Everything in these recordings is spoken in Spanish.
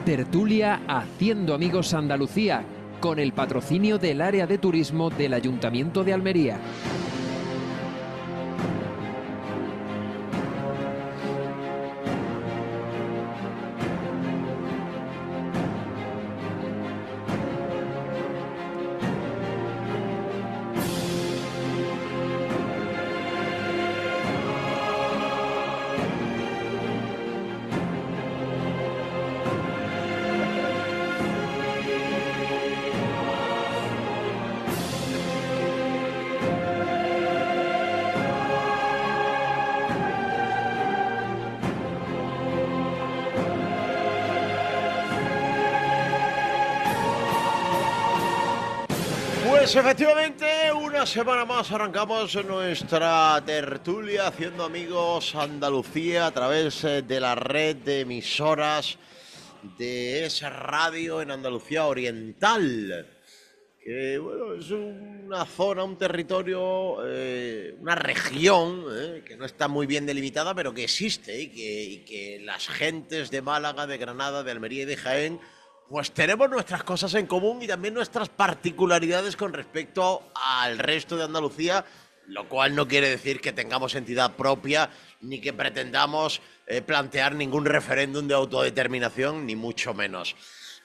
Tertulia Haciendo Amigos Andalucía, con el patrocinio del área de turismo del Ayuntamiento de Almería. Pues efectivamente, una semana más arrancamos nuestra tertulia Haciendo Amigos Andalucía a través de la red de emisoras de esa radio en Andalucía Oriental, que bueno, es una zona, un territorio, una región que no está muy bien delimitada, pero que existe y que las gentes de Málaga, de Granada, de Almería y de Jaén pues tenemos nuestras cosas en común y también nuestras particularidades con respecto al resto de Andalucía, lo cual no quiere decir que tengamos entidad propia ni que pretendamos plantear ningún referéndum de autodeterminación, ni mucho menos.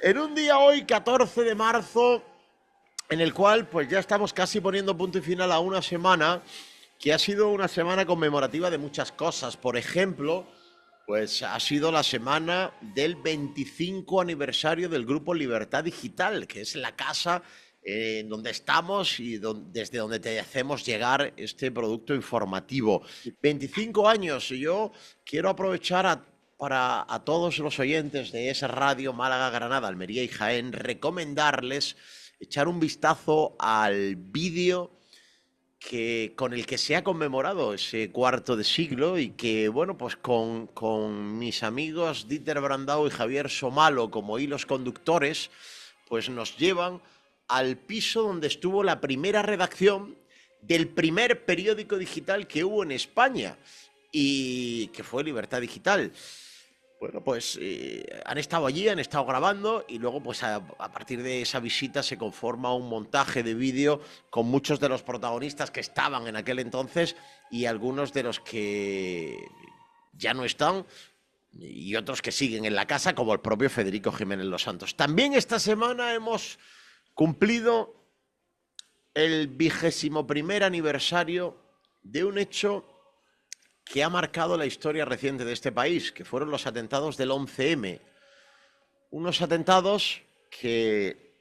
En un día hoy, 14 de marzo, en el cual pues ya estamos casi poniendo punto y final a una semana que ha sido una semana conmemorativa de muchas cosas. Por ejemplo, pues ha sido la semana del 25 aniversario del Grupo Libertad Digital, que es la casa en donde estamos y desde donde te hacemos llegar este producto informativo. 25 años. Yo quiero aprovechar para todos los oyentes de esa radio Málaga, Granada, Almería y Jaén, recomendarles echar un vistazo al vídeo con el que se ha conmemorado ese cuarto de siglo y que, bueno, pues con mis amigos Dieter Brandau y Javier Somalo como hilos conductores, pues nos llevan al piso donde estuvo la primera redacción del primer periódico digital que hubo en España y que fue Libertad Digital. Bueno, pues han estado allí, han estado grabando y luego pues a partir de esa visita se conforma un montaje de vídeo con muchos de los protagonistas que estaban en aquel entonces y algunos de los que ya no están y otros que siguen en la casa, como el propio Federico Jiménez Los Santos. También esta semana hemos cumplido el 21º aniversario de un hecho que ha marcado la historia reciente de este país, que fueron los atentados del 11M. Unos atentados que,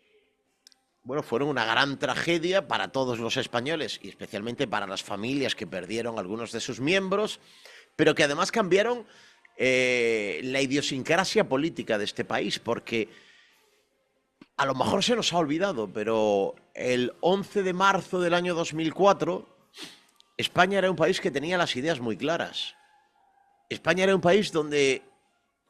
bueno, fueron una gran tragedia para todos los españoles y especialmente para las familias que perdieron algunos de sus miembros, pero que además cambiaron la idiosincrasia política de este país, porque a lo mejor se nos ha olvidado, pero el 11 de marzo del año 2004... España era un país que tenía las ideas muy claras. España era un país donde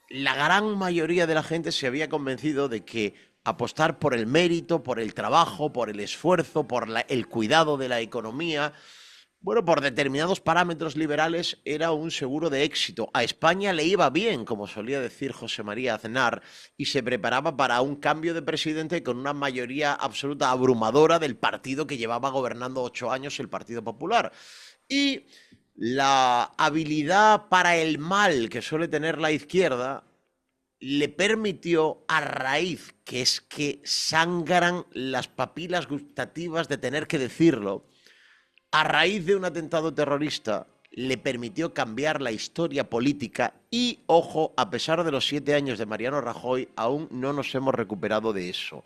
la gran mayoría de la gente se había convencido de que apostar por el mérito, por el trabajo, por el esfuerzo, por el cuidado de la economía, bueno, por determinados parámetros liberales era un seguro de éxito. A España le iba bien, como solía decir José María Aznar, y se preparaba para un cambio de presidente con una mayoría absoluta abrumadora del partido que llevaba gobernando 8 años, el Partido Popular. Y la habilidad para el mal que suele tener la izquierda le permitió, a raíz, que es que sangran las papilas gustativas de tener que decirlo, a raíz de un atentado terrorista, le permitió cambiar la historia política y, ojo, a pesar de los 7 años de Mariano Rajoy, aún no nos hemos recuperado de eso.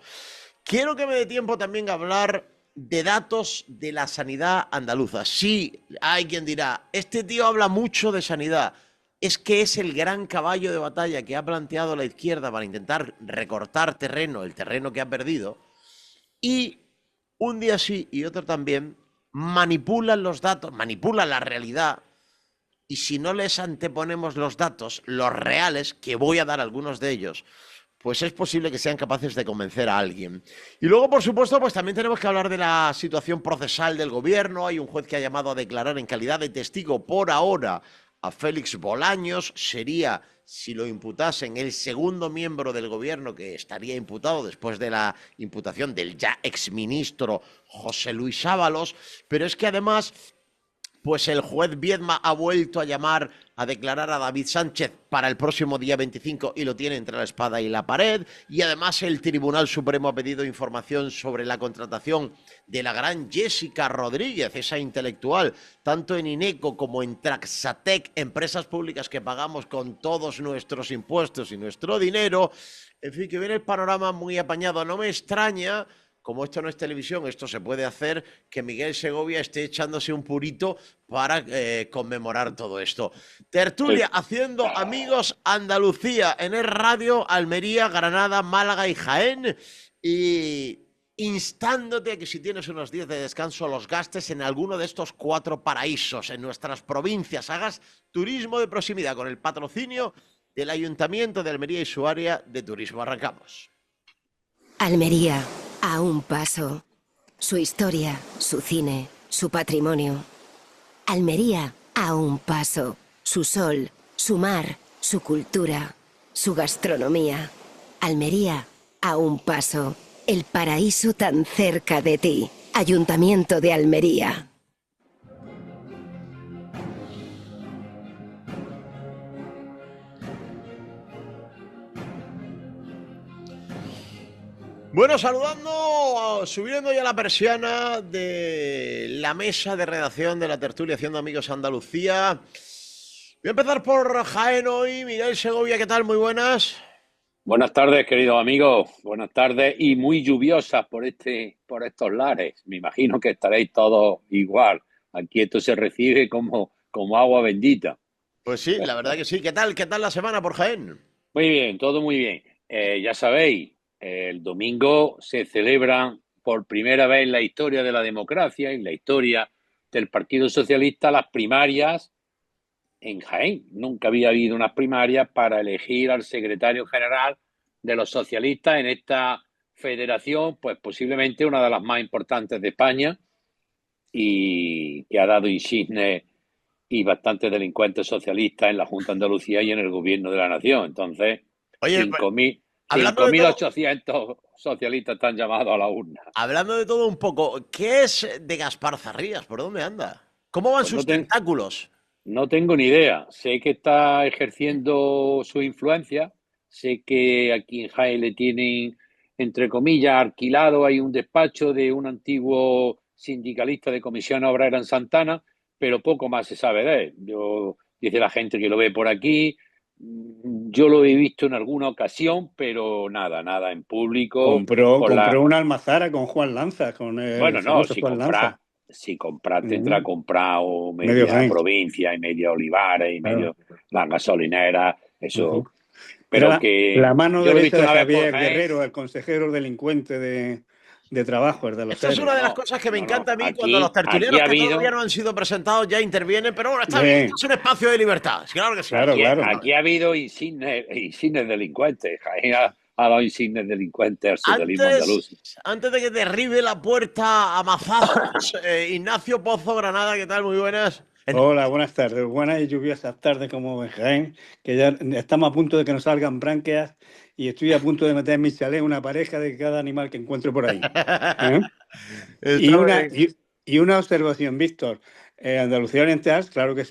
Quiero que me dé tiempo también a hablar de datos de la sanidad andaluza. Sí, hay quien dirá, este tío habla mucho de sanidad. Es que es el gran caballo de batalla que ha planteado la izquierda para intentar recortar terreno, el terreno que ha perdido, y un día sí y otro también manipulan los datos, manipulan la realidad, y si no les anteponemos los datos, los reales, que voy a dar algunos de ellos, pues es posible que sean capaces de convencer a alguien. Y luego, por supuesto, pues también tenemos que hablar de la situación procesal del gobierno. Hay un juez que ha llamado a declarar en calidad de testigo por ahora a Félix Bolaños. Sería, si lo imputasen, el segundo miembro del gobierno que estaría imputado después de la imputación del ya exministro José Luis Ábalos. Pero es que además, pues el juez Viedma ha vuelto a llamar a declarar a David Sánchez para el próximo día 25 y lo tiene entre la espada y la pared. Y además el Tribunal Supremo ha pedido información sobre la contratación de la gran Jessica Rodríguez, esa intelectual, tanto en Ineco como en Traxatec, empresas públicas que pagamos con todos nuestros impuestos y nuestro dinero. En fin, que viene el panorama muy apañado. No me extraña, como esto no es televisión, esto se puede hacer, que Miguel Segovia esté echándose un purito para conmemorar todo esto. Tertulia haciendo amigos Andalucía en el radio, Almería, Granada, Málaga y Jaén. Y instándote a que si tienes unos días de descanso los gastes en alguno de estos 4 paraísos, en nuestras provincias. Hagas turismo de proximidad con el patrocinio del Ayuntamiento de Almería y su área de turismo. Arrancamos. Almería, a un paso. Su historia, su cine, su patrimonio. Almería, a un paso. Su sol, su mar, su cultura, su gastronomía. Almería, a un paso. El paraíso tan cerca de ti. Ayuntamiento de Almería. Bueno, saludando, subiendo ya la persiana de la mesa de redacción de la tertulia Haciendo Amigos Andalucía. Voy a empezar por Jaén hoy. Miguel Segovia, ¿qué tal? Muy buenas. Buenas tardes, queridos amigos. Buenas tardes y muy lluviosas por estos lares. Me imagino que estaréis todos igual. Aquí esto se recibe como agua bendita. Pues sí, la verdad que sí. ¿Qué tal la semana por Jaén? Muy bien, todo muy bien. Ya sabéis, el domingo se celebran por primera vez en la historia de la democracia, en la historia del Partido Socialista, las primarias en Jaén. Nunca había habido unas primarias para elegir al secretario general de los socialistas en esta federación, pues posiblemente una de las más importantes de España y que ha dado insignes y bastantes delincuentes socialistas en la Junta de Andalucía y en el gobierno de la nación. Entonces, 5.800 socialistas están llamados a la urna. Hablando de todo un poco, ¿qué es de Gaspar Zarrías? ¿Por dónde anda? ¿Cómo van sus tentáculos? No tengo ni idea. Sé que está ejerciendo su influencia. Sé que aquí en Jaén le tienen, entre comillas, alquilado. Hay un despacho de un antiguo sindicalista de Comisión Obrera en Santana, pero poco más se sabe de él. Dice la gente que lo ve por aquí. Yo lo he visto en alguna ocasión, pero nada en público. Compró una almazara con Juan Lanza. Bueno, no, si comprar tendrá comprado media provincia y media Olivares y medio las gasolineras, eso. Pero que la mano derecha de Javier Guerrero, el consejero delincuente de trabajo, el de los Esto es una de las cosas que me encanta a mí cuando los tertulianos que todavía no han sido presentados ya intervienen, pero bueno, está bien, esto es un espacio de libertad. Claro que sí. Aquí ha habido insignes delincuentes. A los insignes delincuentes del socialismo andaluz. Antes de que derribe la puerta a mazazos, Ignacio Pozo Granada, ¿qué tal? Muy buenas. Hola, buenas tardes. Buenas y lluviosas tardes como en Jaén, que ya estamos a punto de que nos salgan branquias y estoy a punto de meter en mi chalet una pareja de cada animal que encuentre por ahí. Y una observación, Víctor. Andalucía Oriental, claro que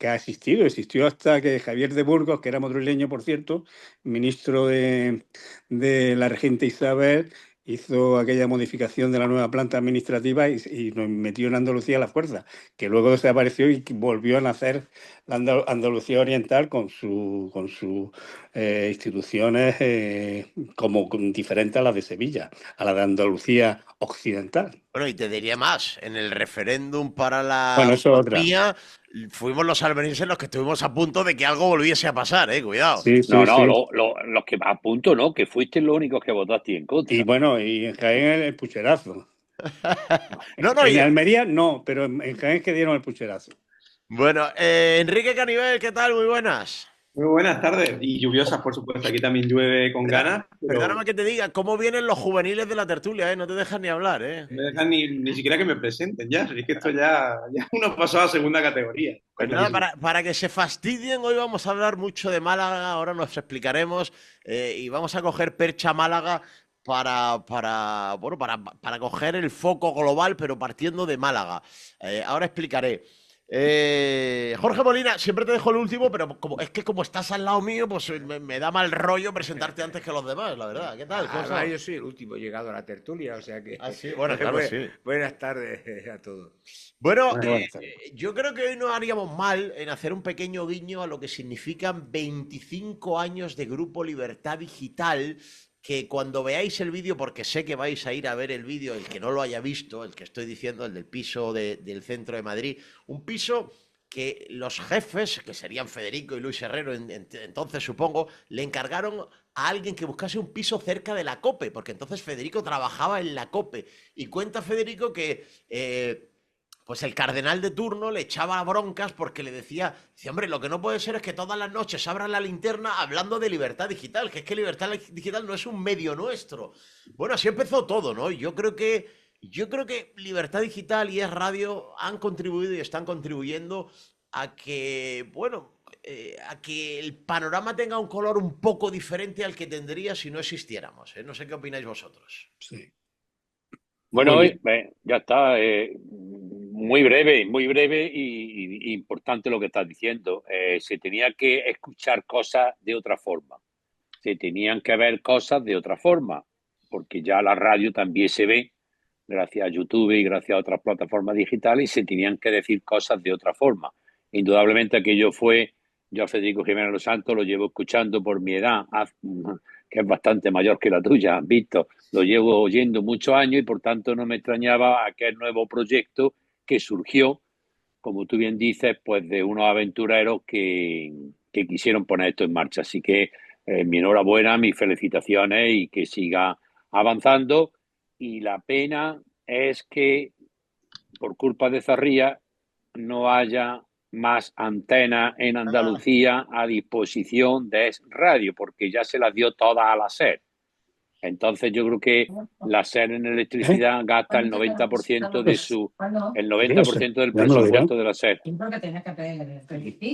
ha existió hasta que Javier de Burgos, que era madrileño, por cierto, ministro de la regente Isabel, hizo aquella modificación de la nueva planta administrativa y nos metió en Andalucía a la fuerza, que luego desapareció y volvió a nacer la Andalucía Oriental con sus instituciones como diferentes a las de Sevilla, a la de Andalucía Occidental. Bueno, y te diría más, en el referéndum para la autonomía fuimos los almerienses los que estuvimos a punto de que algo volviese a pasar, cuidado. Los que a punto no, que fuiste los únicos que votaste en contra. Y bueno, y en Jaén el pucherazo. En Almería no, pero en Jaén que dieron el pucherazo. Bueno, Enrique Canivel, ¿qué tal? Muy buenas. Muy buenas tardes y lluviosas, por supuesto. Aquí también llueve con ganas, pero Perdóname que te diga, ¿cómo vienen los juveniles de la tertulia, No te dejan ni hablar, no me dejan ni siquiera que me presenten ya. Es que esto ya uno pasó a segunda categoría. Pues nada, para que se fastidien, hoy vamos a hablar mucho de Málaga, ahora nos explicaremos y vamos a coger percha Málaga para coger el foco global, pero partiendo de Málaga. Ahora explicaré. Jorge Molina, siempre te dejo el último, pero como estás al lado mío, pues me da mal rollo presentarte antes que los demás, la verdad. ¿Qué tal? ¿Cómo Además, estás? yo soy el último llegado a la tertulia, o sea que... Ah, sí, bueno, claro, sí. Buenas tardes a todos. Bueno, Buenas tardes. yo creo que hoy no haríamos mal en hacer un pequeño guiño a lo que significan 25 años de Grupo Libertad Digital, que cuando veáis el vídeo, porque sé que vais a ir a ver el vídeo, el que no lo haya visto, el que estoy diciendo, el del piso del centro de Madrid, un piso que los jefes, que serían Federico y Luis Herrero, entonces supongo, le encargaron a alguien que buscase un piso cerca de la COPE, porque entonces Federico trabajaba en la COPE. Y cuenta Federico que pues el cardenal de turno le echaba broncas porque le decía, hombre, lo que no puede ser es que todas las noches abran la linterna hablando de libertad digital, que es que libertad digital no es un medio nuestro. Bueno, así empezó todo, ¿no? Y yo creo que Libertad Digital y Es Radio han contribuido y están contribuyendo a que, bueno, a que el panorama tenga un color un poco diferente al que tendría si no existiéramos, ¿eh? No sé qué opináis vosotros. Sí. Bueno, Muy hoy bien. ya está. Muy breve y importante lo que estás diciendo. Se tenía que escuchar cosas de otra forma. Se tenían que ver cosas de otra forma, porque ya la radio también se ve gracias a YouTube y gracias a otras plataformas digitales y se tenían que decir cosas de otra forma. Indudablemente aquello fue, yo a Federico Jiménez Los Santos lo llevo escuchando por mi edad, que es bastante mayor que la tuya, Víctor, lo llevo oyendo muchos años y por tanto no me extrañaba aquel nuevo proyecto que surgió, como tú bien dices, pues de unos aventureros que quisieron poner esto en marcha. Así que mi enhorabuena, mis felicitaciones y que siga avanzando. Y la pena es que por culpa de Zarría no haya más antenas en Ah, Andalucía a disposición de Es Radio, porque ya se las dio todas a la SER. Entonces yo creo que la SER en ¿Eh? electricidad gasta el 90% de Pues, su, el yo no sé, 90% del ya me lo dirán. presupuesto de la SER.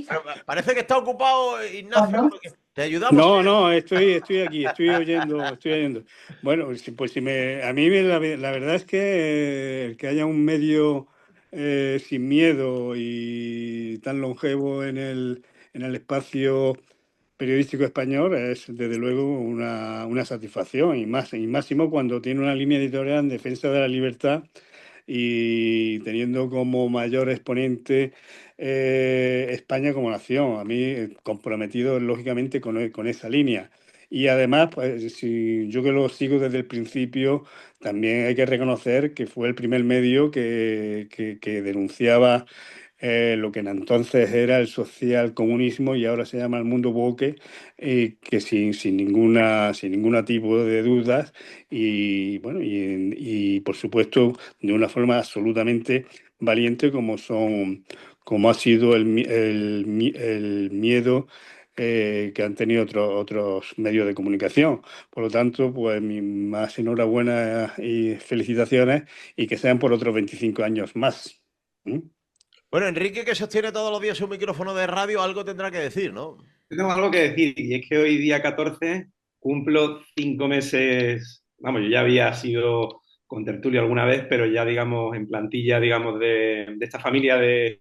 pero parece que está ocupado Ignacio. ¿Te ayudamos? No, no, estoy aquí, estoy oyendo. Bueno, pues a mí la verdad es que el que haya un medio sin miedo y tan longevo en el espacio periodístico español es desde luego una satisfacción y máximo cuando tiene una línea editorial en defensa de la libertad y teniendo como mayor exponente España como nación, a mí comprometido lógicamente con esa línea. Y además, pues, si yo que lo sigo desde el principio, también hay que reconocer que fue el primer medio que denunciaba lo que entonces era el socialcomunismo y ahora se llama el mundo woke, que sin ninguna tipo de dudas y bueno y por supuesto de una forma absolutamente valiente como ha sido el miedo que han tenido otros medios de comunicación. Por lo tanto, pues mi más enhorabuena y felicitaciones y que sean por otros 25 años más. ¿Mm? Bueno, Enrique, que sostiene todos los días un micrófono de radio, algo tendrá que decir, ¿no? Yo tengo algo que decir y es que hoy día 14 cumplo 5 meses, vamos, yo ya había sido con tertulia alguna vez, pero ya digamos en plantilla, digamos, de esta familia de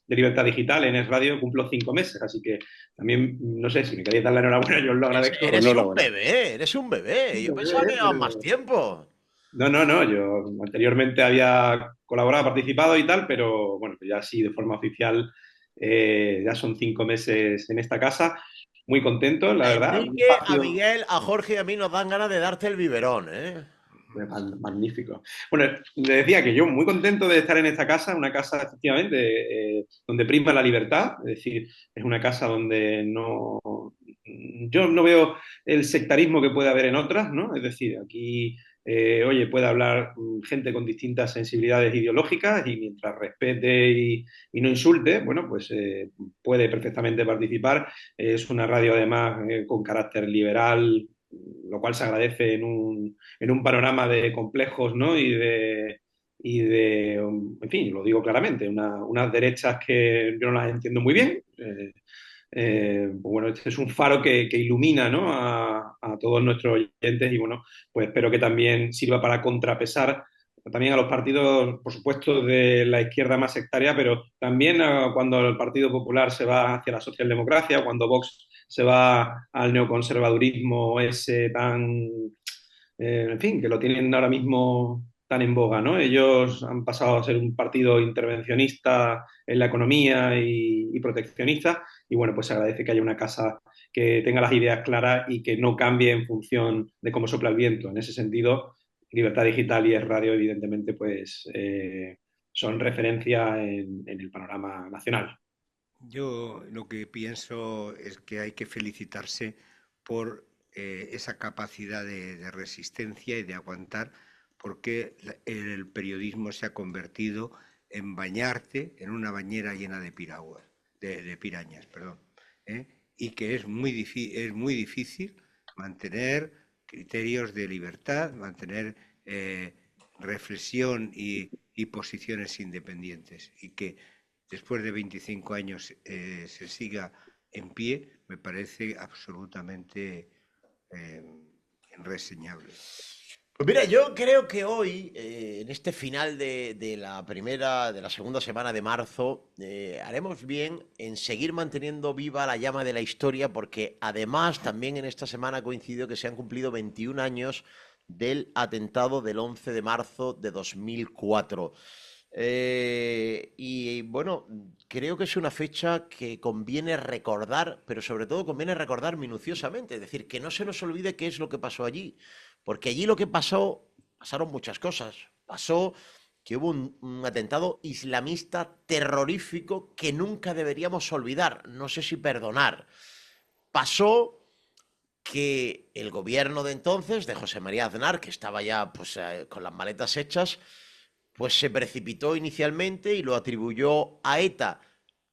Libertad Digital en Es Radio cumplo 5 meses, así que también, no sé, si me queréis dar la enhorabuena, yo os lo agradezco. Pues Eres un enhorabuena. bebé, eres un bebé. Yo pensaba que Pero llevabas más tiempo. no, yo anteriormente había colaborado, participado y tal, pero bueno, ya sí, de forma oficial, ya son 5 meses en esta casa. Muy contento, la A verdad. Un Enrique, a espacio Miguel, a Jorge y a mí nos dan ganas de darte el biberón, ¿eh? magnífico. Bueno, le decía que yo muy contento de estar en esta casa, una casa efectivamente donde prima la libertad, es decir, es una casa donde yo no veo el sectarismo que puede haber en otras, ¿no? Es decir, aquí oye, puede hablar gente con distintas sensibilidades ideológicas y mientras respete y no insulte, bueno, pues puede perfectamente participar. Es una radio además con carácter liberal, lo cual se agradece en un panorama de complejos, ¿no? En fin, lo digo claramente, unas derechas que yo no las entiendo muy bien. Pues bueno, este es un faro que ilumina, ¿no? a todos nuestros oyentes y bueno, pues espero que también sirva para contrapesar también a los partidos, por supuesto, de la izquierda más sectaria, pero también cuando el Partido Popular se va hacia la socialdemocracia, cuando Vox se va al neoconservadurismo ese tan, en fin, que lo tienen ahora mismo tan en boga, ¿no? Ellos han pasado a ser un partido intervencionista en la economía y proteccionista, y bueno, pues se agradece que haya una casa que tenga las ideas claras y que no cambie en función de cómo sopla el viento. En ese sentido, Libertad Digital y Es Radio, evidentemente, pues son referencia en el panorama nacional. Yo lo que pienso es que hay que felicitarse por esa capacidad de resistencia y de aguantar, porque el periodismo se ha convertido en bañarte en una bañera llena de piraguas, de pirañas, perdón, ¿eh? Y que es muy difícil mantener criterios de libertad, mantener reflexión y posiciones independientes, y que después de 25 años se siga en pie, me parece absolutamente reseñable. Pues mira, yo creo que hoy, en este final de la segunda semana de marzo, haremos bien en seguir manteniendo viva la llama de la historia, porque además también en esta semana coincidió que se han cumplido 21 años del atentado del 11 de marzo de 2004. Y bueno, creo que es una fecha que conviene recordar, pero sobre todo conviene recordar minuciosamente, es decir, que no se nos olvide qué es lo que pasó allí, porque allí lo que pasó, pasaron muchas cosas. Pasó que hubo un atentado islamista terrorífico que nunca deberíamos olvidar, no sé si perdonar. Pasó que el gobierno de entonces, de José María Aznar, que estaba ya pues, con las maletas hechas, pues se precipitó inicialmente y lo atribuyó a ETA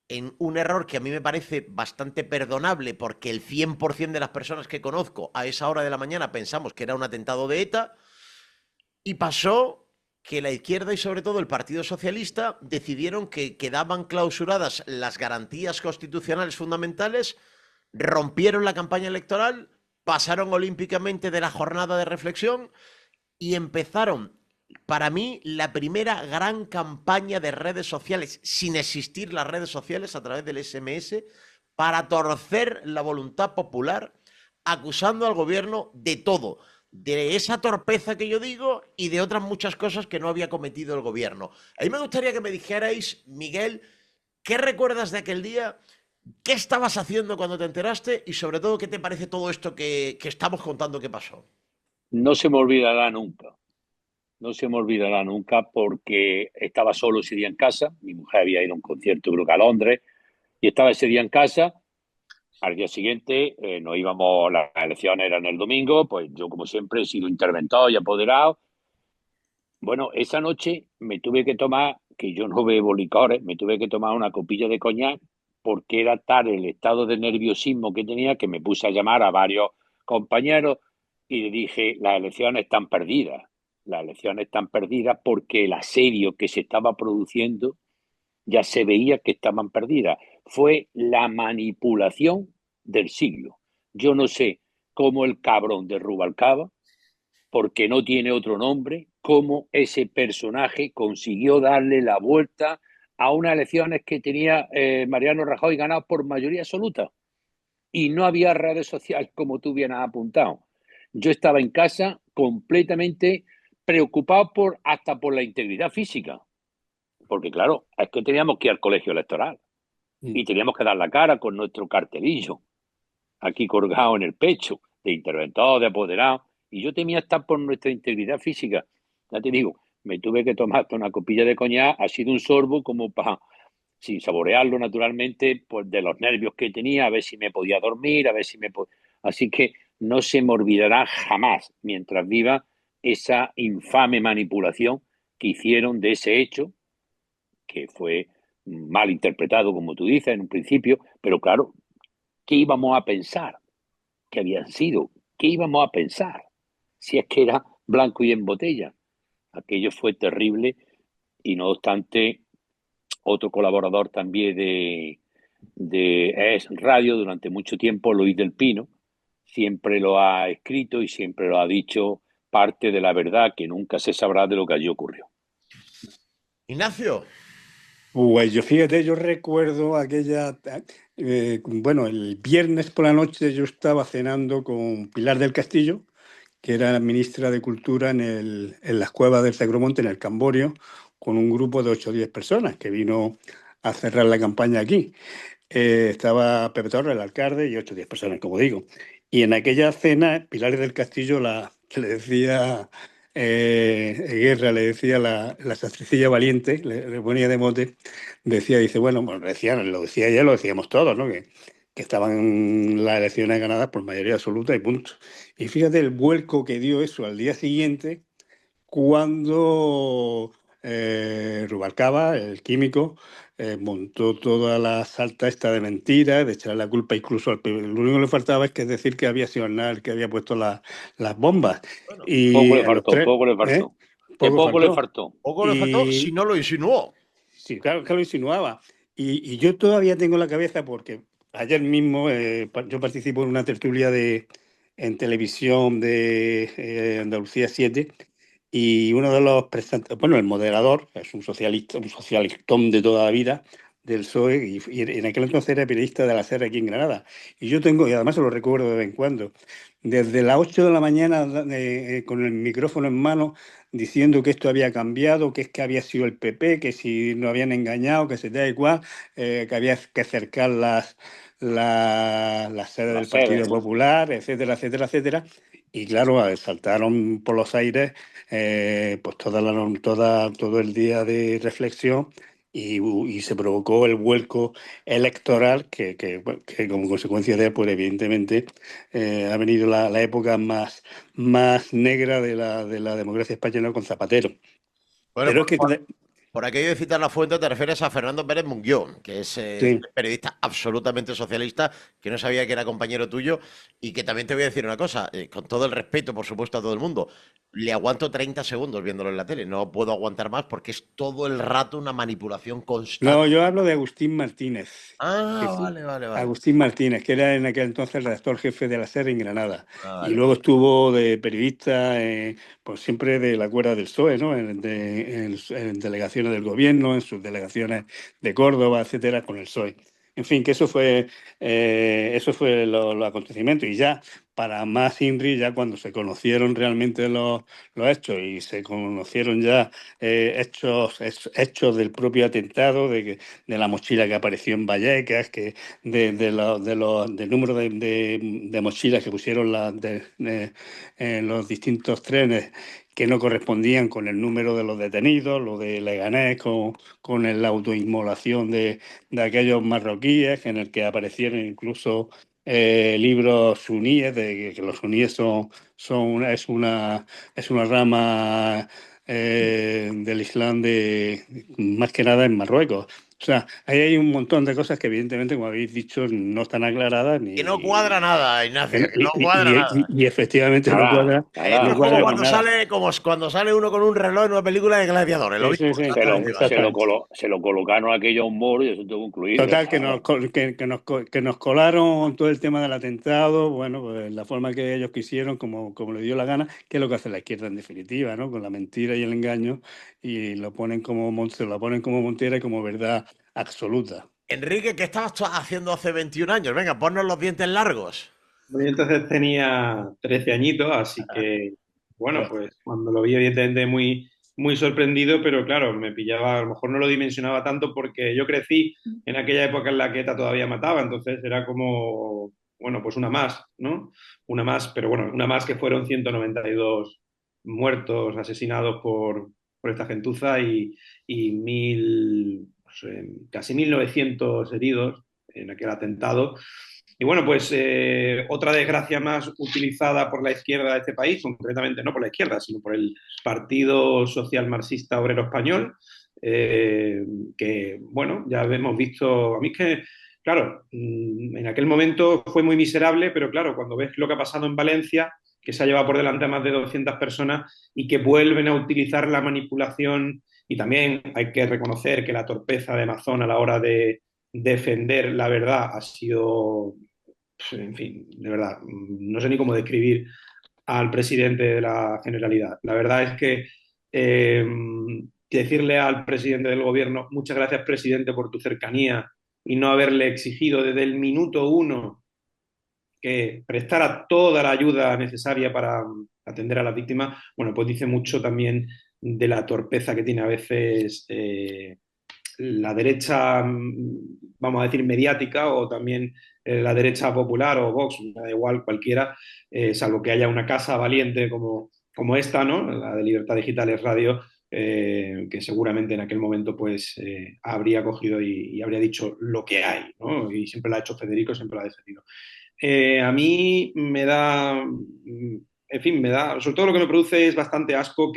en un error que a mí me parece bastante perdonable, porque el 100% de las personas que conozco a esa hora de la mañana pensamos que era un atentado de ETA, y pasó que la izquierda y sobre todo el Partido Socialista decidieron que quedaban clausuradas las garantías constitucionales fundamentales, rompieron la campaña electoral, pasaron olímpicamente de la jornada de reflexión y empezaron, para mí, la primera gran campaña de redes sociales, sin existir las redes sociales, a través del SMS, para torcer la voluntad popular, acusando al gobierno de todo, de esa torpeza que yo digo y de otras muchas cosas que no había cometido el gobierno. A mí me gustaría que me dijerais, Miguel, ¿qué recuerdas de aquel día? ¿Qué estabas haciendo cuando te enteraste? Y sobre todo, ¿qué te parece todo esto que estamos contando que pasó? No se me olvidará nunca. No se me olvidará nunca porque estaba solo ese día en casa. Mi mujer había ido a un concierto, creo que a Londres, y estaba ese día en casa. Al día siguiente nos íbamos, las elecciones eran el domingo, pues yo como siempre he sido interventor y apoderado. Bueno, esa noche me tuve que tomar, que yo no bebo licores, me tuve que tomar una copilla de coñac porque era tal el estado de nerviosismo que tenía que me puse a llamar a varios compañeros y le dije, las elecciones están perdidas. Las elecciones están perdidas porque el asedio que se estaba produciendo ya se veía que estaban perdidas. Fue la manipulación del siglo. Yo no sé cómo el cabrón de Rubalcaba, porque no tiene otro nombre, cómo ese personaje consiguió darle la vuelta a unas elecciones que tenía Mariano Rajoy ganado por mayoría absoluta. Y no había redes sociales, como tú bien has apuntado. Yo estaba en casa completamente preocupado hasta por la integridad física. Porque claro, es que teníamos que ir al colegio electoral y teníamos que dar la cara con nuestro cartelillo aquí colgado en el pecho, de interventor, de apoderado, y yo temía estar por nuestra integridad física. Ya te digo, me tuve que tomar hasta una copilla de coñac, ha sido un sorbo como para, sin saborearlo naturalmente, pues de los nervios que tenía, a ver si me podía dormir, a ver si me podía... Así que no se me olvidará jamás, mientras viva, esa infame manipulación que hicieron de ese hecho, que fue mal interpretado, como tú dices, en un principio, pero claro, ¿qué íbamos a pensar que habían sido? ¿Qué íbamos a pensar? Si es que era blanco y en botella. Aquello fue terrible y no obstante, otro colaborador también de ES Radio durante mucho tiempo, Luis del Pino, siempre lo ha escrito y siempre lo ha dicho parte de la verdad que nunca se sabrá de lo que allí ocurrió. Ignacio. Pues yo fíjate, yo recuerdo aquella, bueno, el viernes por la noche yo estaba cenando con Pilar del Castillo, que era la ministra de Cultura en las cuevas del Sacromonte, en el Camborio, con un grupo de 8 o 10 personas que vino a cerrar la campaña aquí. Estaba Pepe Torres, el alcalde, y 8 o 10 personas, como digo. Y en aquella cena, Pilar del Castillo, que le decía Guerra, le decía la sastricilla valiente, le ponía de mote, dice, bueno, lo decía ella, lo decíamos todos, ¿no? Que estaban las elecciones ganadas por mayoría absoluta y punto. Y fíjate el vuelco que dio eso al día siguiente, cuando Rubalcaba, el químico, montó toda la salta esta de mentiras, de echar la culpa incluso al PIB. Lo único que le faltaba es que decir que había sido Aznar el que había puesto las bombas. Bueno, Poco Y le a los faltó, tres, poco le ¿eh? faltó. Que Poco poco le faltó. faltó. poco le faltó si Y no lo insinuó. sí, claro que lo insinuaba. Y yo todavía tengo en la cabeza, porque ayer mismo yo participo en una tertulia en televisión de Andalucía 7, y uno de los presentadores, bueno, el moderador, es un socialista, un socialistón de toda la vida del PSOE, y en aquel entonces era periodista de la SER aquí en Granada. Y yo tengo, y además se lo recuerdo de vez en cuando, desde las 8 de la mañana con el micrófono en mano, diciendo que esto había cambiado, que es que había sido el PP, que si nos habían engañado, que se da igual, que había que acercar las sedes La del Partido sede. Popular, etcétera, etcétera, etcétera. Y claro, saltaron por los aires pues todo el día de reflexión, y se provocó el vuelco electoral bueno, que como consecuencia de él, pues evidentemente ha venido la época más negra de la democracia española con Zapatero. Bueno, Pero es que, por aquello de citar la fuente te refieres a Fernando Pérez Munguió, que es sí, periodista absolutamente socialista, que no sabía que era compañero tuyo y que también te voy a decir una cosa, con todo el respeto, por supuesto, a todo el mundo, le aguanto 30 segundos viéndolo en la tele, no puedo aguantar más porque es todo el rato una manipulación no, constante. yo hablo de Agustín Martínez. Ah, vale, vale, vale. Agustín Martínez, que era en aquel entonces el redactor jefe de la SER en Granada. Ah, Y vale. luego estuvo de periodista, pues siempre de la cuerda del PSOE, ¿no? En delegaciones del gobierno, en sus delegaciones de Córdoba, etcétera, con el PSOE. En fin, que eso fue los acontecimientos. Y ya, para más INRI, ya cuando se conocieron realmente los hechos, y se conocieron ya hechos del propio atentado, de la mochila que apareció en Vallecas, del número de mochilas que pusieron en los distintos trenes, que no correspondían con el número de los detenidos, lo de Leganés con la autoinmolación de aquellos marroquíes, en el que aparecieron incluso libros suníes, de que los suníes es una rama del Islam, más que nada en Marruecos. O sea, ahí hay un montón de cosas que evidentemente, como habéis dicho, no están aclaradas Que no cuadra nada, Ignacio, que no cuadra nada. y efectivamente Nada, Esto no es nada. como cuadra con cuando nada. sale, cuando sale uno con un reloj en una película de gladiadores, lo Sí, sí, mismo, sí, exactamente igual. exactamente. Se lo colocaron aquello a un moro y eso tuvo que incluirlo. Total, Claro. que nos colaron todo el tema del atentado, bueno, pues la forma que ellos quisieron, como le dio la gana, que es lo que hace la izquierda en definitiva, ¿no? Con la mentira y el engaño, y se lo ponen como montera y como verdad absoluta. Enrique, ¿qué estabas tú haciendo hace 21 años? Venga, ponnos los dientes largos. Yo entonces tenía 13 añitos, así que, bueno, pues cuando lo vi, evidentemente muy sorprendido, pero claro, me pillaba, a lo mejor no lo dimensionaba tanto porque yo crecí en aquella época en la que ETA todavía mataba, entonces era como, bueno, pues una más, ¿no? Una más, pero bueno, una más que fueron 192 muertos, asesinados por esta gentuza y casi 1900 heridos en aquel atentado. Y bueno, pues otra desgracia más utilizada por la izquierda de este país, concretamente no por la izquierda, sino por el Partido Social Marxista Obrero Español, que, bueno, ya hemos visto, a mí es que, claro, en aquel momento fue muy miserable, pero claro, cuando ves lo que ha pasado en Valencia, que se ha llevado por delante a más de 200 personas y que vuelven a utilizar la manipulación, y también hay que reconocer que la torpeza de Mazón a la hora de defender la verdad ha sido, en fin, de verdad, no sé ni cómo describir al presidente de la Generalidad. La verdad es que decirle al presidente del gobierno, muchas gracias, presidente, por tu cercanía y no haberle exigido desde el minuto uno que prestara toda la ayuda necesaria para atender a las víctimas, bueno, pues dice mucho también de la torpeza que tiene a veces la derecha, vamos a decir, mediática, o también la derecha popular o Vox, me da igual cualquiera, salvo que haya una casa valiente como esta, ¿no? La de Libertad Digital es Radio, que seguramente en aquel momento pues habría cogido y habría dicho lo que hay, ¿no? Y siempre lo ha hecho Federico, siempre lo ha defendido. A mí me da, en fin, me da, sobre todo lo que me produce es bastante asco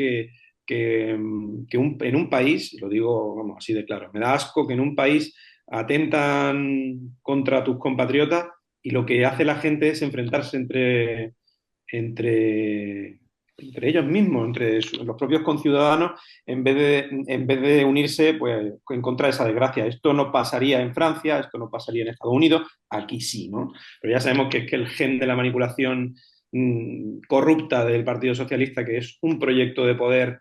en un país, lo digo vamos, así de claro, me da asco que en un país atentan contra tus compatriotas y lo que hace la gente es enfrentarse entre, entre ellos mismos, entre los propios conciudadanos, en vez de unirse pues, en contra de esa desgracia. Esto no pasaría en Francia, esto no pasaría en Estados Unidos, aquí sí, ¿no? Pero ya sabemos que es que el gen de la manipulación corrupta del Partido Socialista, que es un proyecto de poder,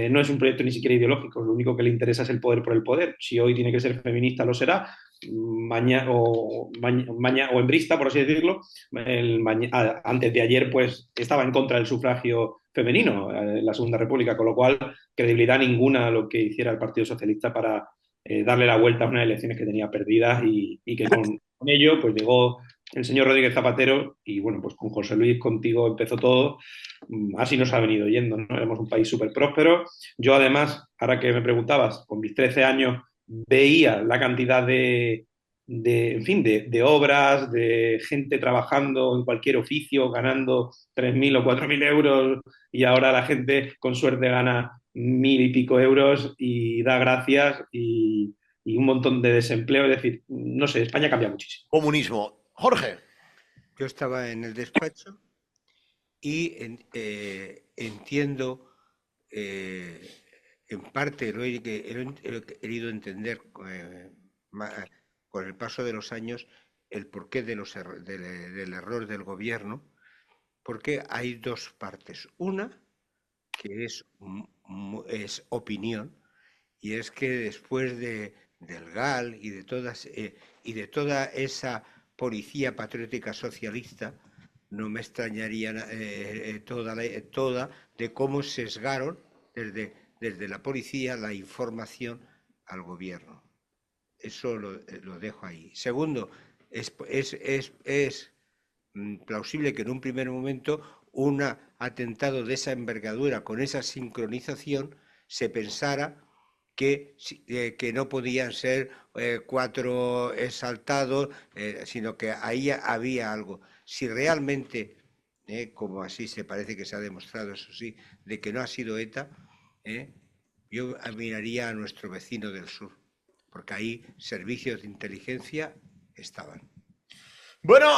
no es un proyecto ni siquiera ideológico, lo único que le interesa es el poder por el poder. Si hoy tiene que ser feminista, lo será, mañana o hembrista, por así decirlo. Antes de ayer, pues estaba en contra del sufragio femenino en la Segunda República, con lo cual credibilidad ninguna a lo que hiciera el Partido Socialista para darle la vuelta a unas elecciones que tenía perdidas y que con ello pues llegó el señor Rodríguez Zapatero y bueno, pues con José Luis, contigo empezó todo. Así nos ha venido yendo, ¿no? Éramos un país súper próspero. Yo además, ahora que me preguntabas, con mis 13 años veía la cantidad en fin, de obras, de gente trabajando en cualquier oficio, ganando 3.000 o 4.000 euros, y ahora la gente con suerte gana 1.000 y pico euros y da gracias y un montón de desempleo. Es decir, no sé, España cambia muchísimo. Comunismo. Jorge. Yo estaba en el despacho y entiendo, en parte lo he querido entender con el paso de los años, el porqué del error del gobierno, porque hay dos partes. Una, que es opinión, y es que después del GAL y de toda esa policía patriótica socialista, no me extrañaría toda de cómo sesgaron desde la policía la información al gobierno. Eso lo dejo ahí. Segundo, es plausible que en un primer momento un atentado de esa envergadura, con esa sincronización, se pensara que no podían ser 4 exaltados, sino que ahí había algo. Si realmente, como así se parece que se ha demostrado, eso sí, de que no ha sido ETA, yo miraría a nuestro vecino del sur, porque ahí servicios de inteligencia estaban. Bueno,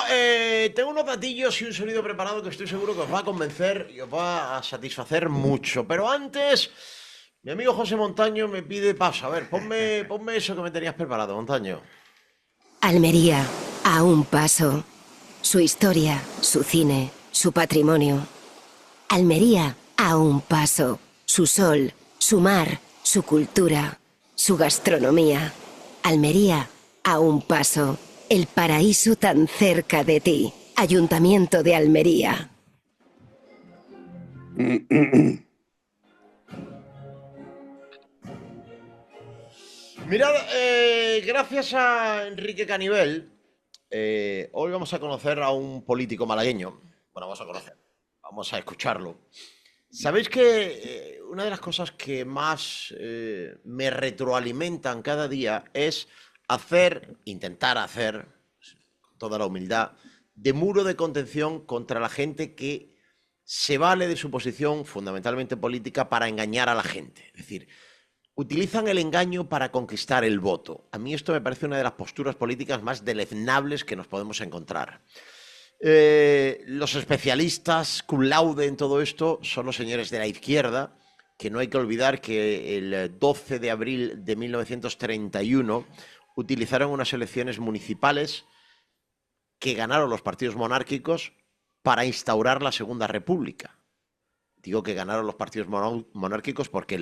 tengo unos datillos y un sonido preparado que estoy seguro que os va a convencer y os va a satisfacer mucho. Pero antes, mi amigo José Montaño me pide paso. A ver, ponme eso que me tenías preparado, Montaño. Almería, a un paso. Su historia, su cine, su patrimonio. Almería, a un paso. Su sol, su mar, su cultura, su gastronomía. Almería, a un paso. El paraíso tan cerca de ti. Ayuntamiento de Almería. Mirad, gracias a Enrique Canivel, hoy vamos a conocer a un político malagueño. Bueno, vamos a escucharlo. Sabéis que una de las cosas que más me retroalimentan cada día es intentar hacer, toda la humildad, de muro de contención contra la gente que se vale de su posición fundamentalmente política para engañar a la gente. Es decir, utilizan el engaño para conquistar el voto. A mí esto me parece una de las posturas políticas más deleznables que nos podemos encontrar. Los especialistas cum laude en todo esto son los señores de la izquierda, que no hay que olvidar que el 12 de abril de 1931 utilizaron unas elecciones municipales que ganaron los partidos monárquicos para instaurar la Segunda República. Digo que ganaron los partidos monárquicos porque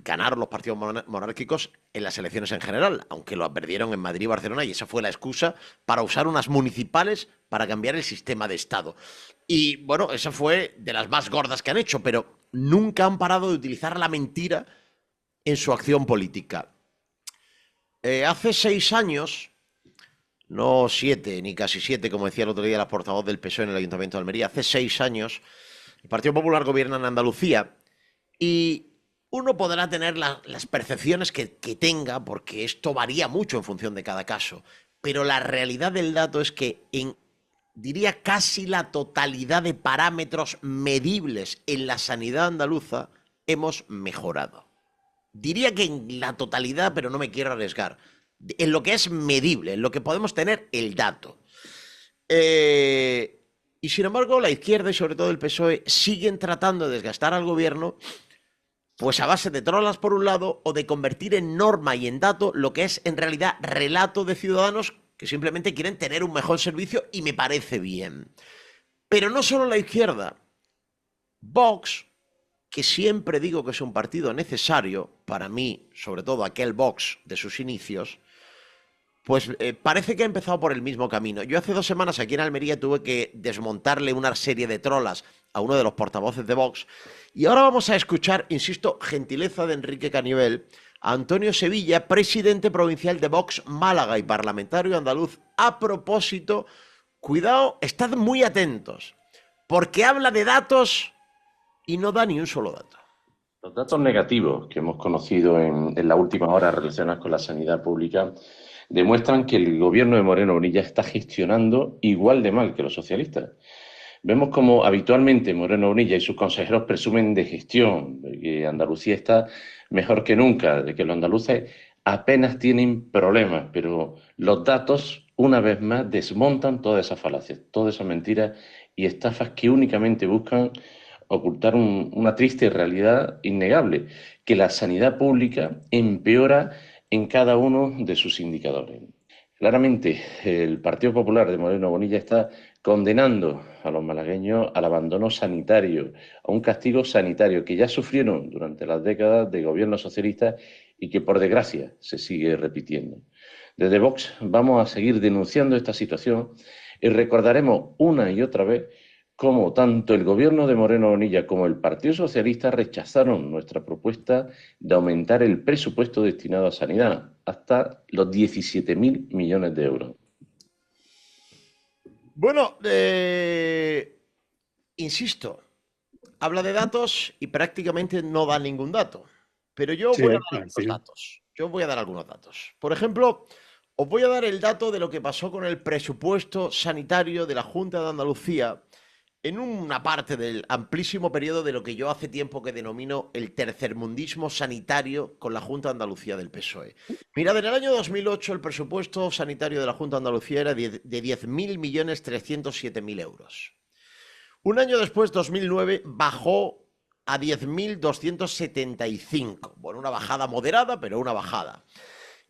ganaron los partidos monárquicos en las elecciones en general, aunque lo perdieron en Madrid y Barcelona, y esa fue la excusa para usar unas municipales para cambiar el sistema de Estado. Y bueno, esa fue de las más gordas que han hecho, pero nunca han parado de utilizar la mentira en su acción política. Hace 6 años, no 7, ni casi 7, como decía el otro día la portavoz del PSOE en el Ayuntamiento de Almería, hace 6 años el Partido Popular gobierna en Andalucía y uno podrá tener las percepciones que tenga, porque esto varía mucho en función de cada caso, pero la realidad del dato es que diría casi la totalidad de parámetros medibles en la sanidad andaluza hemos mejorado. Diría que en la totalidad, pero no me quiero arriesgar. En lo que es medible, en lo que podemos tener el dato. Y sin embargo, la izquierda y sobre todo el PSOE siguen tratando de desgastar al gobierno, pues a base de trolas por un lado o de convertir en norma y en dato lo que es en realidad relato de ciudadanos que simplemente quieren tener un mejor servicio, y me parece bien. Pero no solo la izquierda. Vox, que siempre digo que es un partido necesario, para mí, sobre todo aquel Vox de sus inicios, pues parece que ha empezado por el mismo camino. Yo hace 2 semanas aquí en Almería tuve que desmontarle una serie de trolas a uno de los portavoces de Vox, y ahora vamos a escuchar, insisto, gentileza de Enrique Canivel, a Antonio Sevilla, presidente provincial de Vox Málaga y parlamentario andaluz, a propósito, cuidado, estad muy atentos, porque habla de datos y no da ni un solo dato. Los datos negativos que hemos conocido en la última hora relacionados con la sanidad pública demuestran que el gobierno de Moreno Bonilla está gestionando igual de mal que los socialistas. Vemos como habitualmente Moreno Bonilla y sus consejeros presumen de gestión, de que Andalucía está mejor que nunca, de que los andaluces apenas tienen problemas, pero los datos, una vez más, desmontan todas esas falacias, todas esas mentiras y estafas que únicamente buscan ocultar una triste realidad innegable, que la sanidad pública empeora en cada uno de sus indicadores. Claramente, el Partido Popular de Moreno Bonilla está condenando a los malagueños al abandono sanitario, a un castigo sanitario que ya sufrieron durante las décadas de gobierno socialista y que, por desgracia, se sigue repitiendo. Desde Vox vamos a seguir denunciando esta situación y recordaremos una y otra vez cómo tanto el gobierno de Moreno Bonilla como el Partido Socialista rechazaron nuestra propuesta de aumentar el presupuesto destinado a sanidad hasta los 17.000 millones de euros. Bueno, insisto, habla de datos y prácticamente no da ningún dato. Pero yo voy a dar algunos datos. Yo voy a dar algunos datos. Por ejemplo, os voy a dar el dato de lo que pasó con el presupuesto sanitario de la Junta de Andalucía en una parte del amplísimo periodo de lo que yo hace tiempo que denomino el tercermundismo sanitario con la Junta de Andalucía del PSOE. Mirad, en el año 2008 el presupuesto sanitario de la Junta de Andalucía era de 10.307.000 euros. Un año después, 2009, bajó a 10.275. Bueno, una bajada moderada, pero una bajada.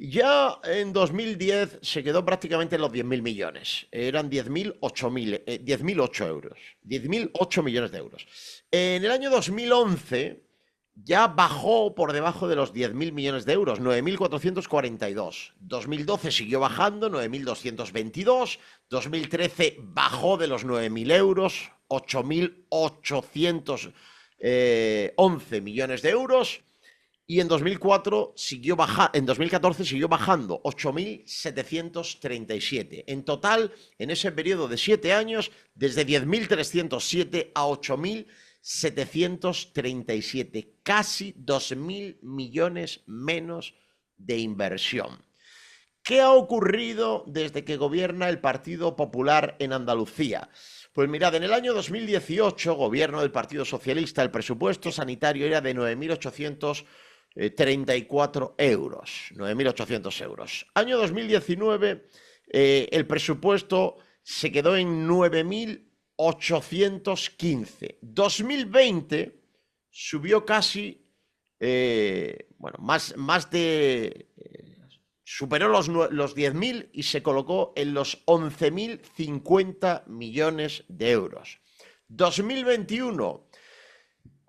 Ya en 2010 se quedó prácticamente en los 10.000 millones. Eran 10.008 euros. 10.008 millones de euros. En el año 2011 ya bajó por debajo de los 10.000 millones de euros. 9.442. 2012 siguió bajando. 9.222. 2013 bajó de los 9.000 euros. 8.811 millones de euros. Y en 2014 siguió bajando 8.737. En total, en ese periodo de 7 años, desde 10.307 a 8.737. Casi 2.000 millones menos de inversión. ¿Qué ha ocurrido desde que gobierna el Partido Popular en Andalucía? Pues mirad, en el año 2018, gobierno del Partido Socialista, el presupuesto sanitario era de 9.834 euros. 9.800 euros. Año 2019, el presupuesto se quedó en 9.815. 2020 subió casi, más de... superó los 10.000 y se colocó en los 11.050 millones de euros. 2021,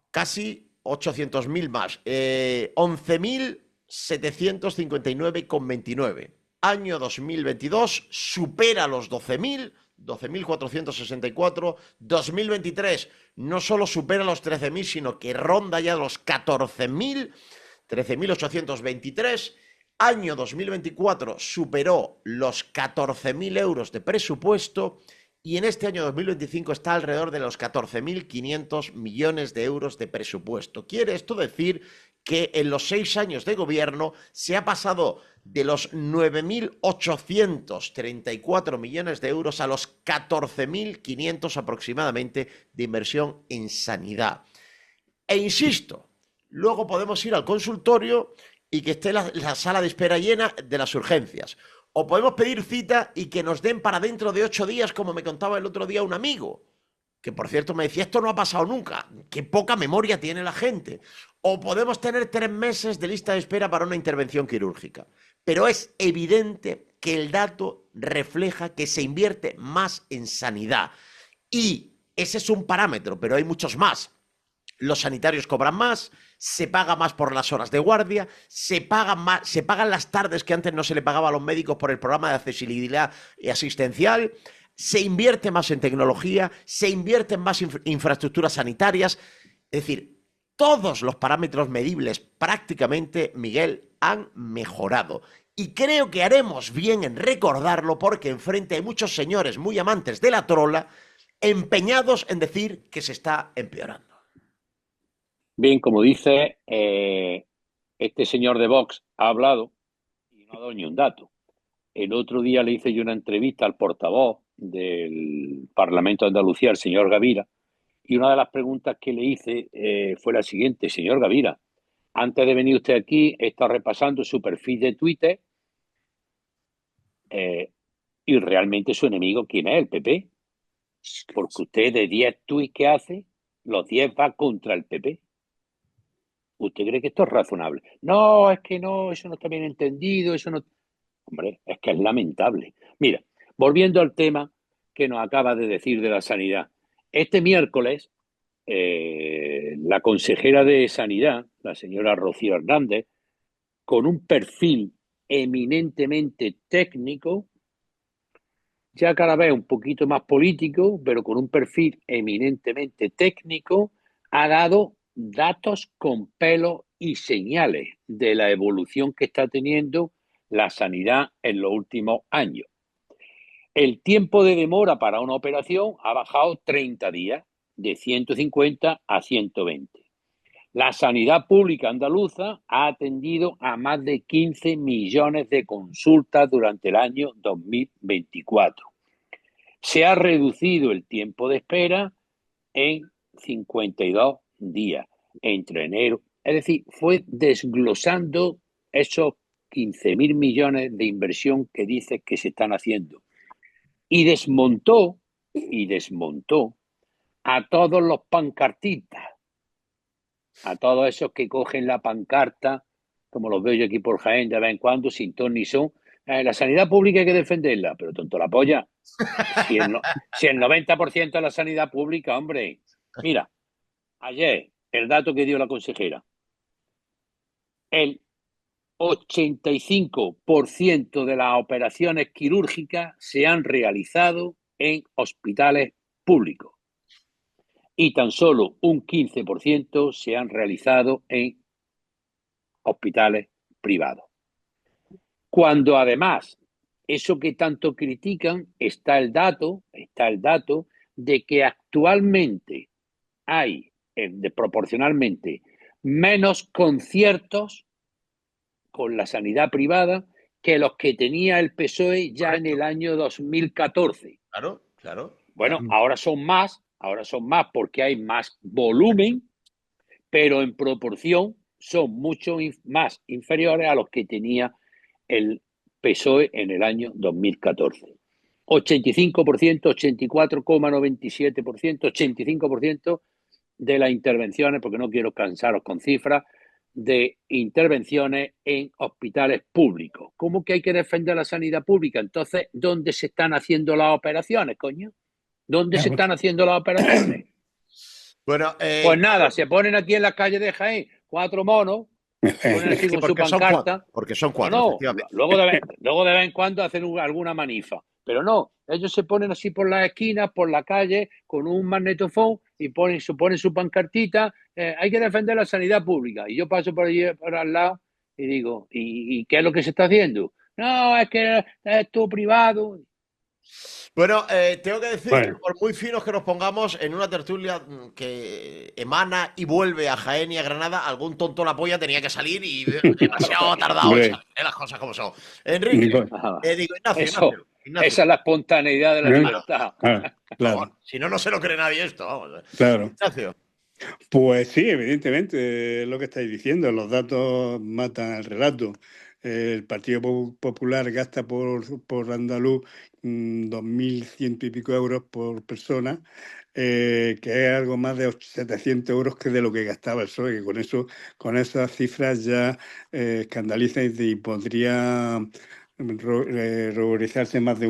casi 800.000 más, 11.759,29. Año 2022 supera los 12.000, 12.464. 2023 no solo supera los 13.000, sino que ronda ya los 14.000, 13.823. Año 2024 superó los 14.000 euros de presupuesto y en este año 2025 está alrededor de los 14.500 millones de euros de presupuesto. Quiere esto decir que en los 6 años de gobierno se ha pasado de los 9.834 millones de euros a los 14.500 aproximadamente de inversión en sanidad. E insisto, luego podemos ir al consultorio y que esté la sala de espera llena de las urgencias. O podemos pedir cita y que nos den para dentro de 8 días, como me contaba el otro día un amigo, que por cierto me decía, esto no ha pasado nunca, qué poca memoria tiene la gente. O podemos tener 3 meses de lista de espera para una intervención quirúrgica. Pero es evidente que el dato refleja que se invierte más en sanidad. Y ese es un parámetro, pero hay muchos más. Los sanitarios cobran más, se paga más por las horas de guardia, se pagan las tardes que antes no se le pagaba a los médicos por el programa de accesibilidad asistencial, se invierte más en tecnología, se invierte en más infraestructuras sanitarias. Es decir, todos los parámetros medibles prácticamente, Miguel, han mejorado. Y creo que haremos bien en recordarlo porque enfrente hay muchos señores muy amantes de la trola empeñados en decir que se está empeorando. Bien, como dice, este señor de Vox ha hablado y no ha dado ni un dato. El otro día le hice yo una entrevista al portavoz del Parlamento de Andalucía, el señor Gavira, y una de las preguntas que le hice fue la siguiente: señor Gavira, antes de venir usted aquí, he estado repasando su perfil de Twitter y realmente su enemigo, ¿quién es? El PP. Porque usted de 10 tweets que hace, los 10 va contra el PP. ¿Usted cree que esto es razonable? No, es que no, eso no está bien entendido, eso no... Hombre, es que es lamentable. Mira, volviendo al tema que nos acaba de decir de la sanidad. Este miércoles, la consejera de Sanidad, la señora Rocío Hernández, con un perfil eminentemente técnico, ya cada vez un poquito más político, pero con un perfil eminentemente técnico, ha dado datos con pelo y señales de la evolución que está teniendo la sanidad en los últimos años. El tiempo de demora para una operación ha bajado 30 días, de 150 a 120. La sanidad pública andaluza ha atendido a más de 15 millones de consultas durante el año 2024. Se ha reducido el tiempo de espera en 52 días entre enero. Es decir, fue desglosando esos 15.000 millones de inversión que dice que se están haciendo. Y desmontó a todos los pancartistas, a todos esos que cogen la pancarta, como los veo yo aquí por Jaén de vez en cuando, sin ton ni son. La sanidad pública hay que defenderla, pero tonto la polla. Si el 90% de la sanidad pública, hombre. Mira, ayer, el dato que dio la consejera, el 85% de las operaciones quirúrgicas se han realizado en hospitales públicos y tan solo un 15% se han realizado en hospitales privados. Cuando además, eso que tanto critican, está el dato de que actualmente hay proporcionalmente menos conciertos con la sanidad privada que los que tenía el PSOE ya en el año 2014. Claro, claro. Bueno, ahora son más porque hay más volumen, pero en proporción son mucho más inferiores a los que tenía el PSOE en el año 2014. 85%, 84,97%, 85% de las intervenciones, porque no quiero cansaros con cifras, de intervenciones en hospitales públicos. ¿Cómo que hay que defender la sanidad pública? Entonces, ¿dónde se están haciendo las operaciones, coño? ¿Dónde se están haciendo las operaciones? Bueno, Pues nada, se ponen aquí en la calle de Jaén 4 monos, se ponen así con su pancarta. Porque son No, cuatro, no, efectivamente. luego de vez en cuando hacen alguna manifa. Pero no, ellos se ponen así por las esquinas, por la calle, con un magnetofón y ponen su pancartita. Hay que defender la sanidad pública. Y yo paso por allí, por al lado, y digo, ¿y qué es lo que se está haciendo? No, es que es todo privado. Bueno, tengo que decir que Bueno, por muy finos que nos pongamos en una tertulia que emana y vuelve a Jaén y a Granada, algún tonto la polla tenía que salir y demasiado tardado en hombre, salir, las cosas como son. Enrique, Nico, digo, Ignacio, Eso, Ignacio. esa es la espontaneidad de la ¿eh? libertad. Por favor, Claro, si no, no se lo cree nadie esto, vamos. claro. Ignacio. Pues sí, evidentemente, es lo que estáis diciendo, los datos matan el relato. El Partido Popular gasta por andaluz 2.100 y pico euros por persona, que es algo más de 700 euros que de lo que gastaba el PSOE, que con esas cifras ya escandaliza y podría ruborizarse más de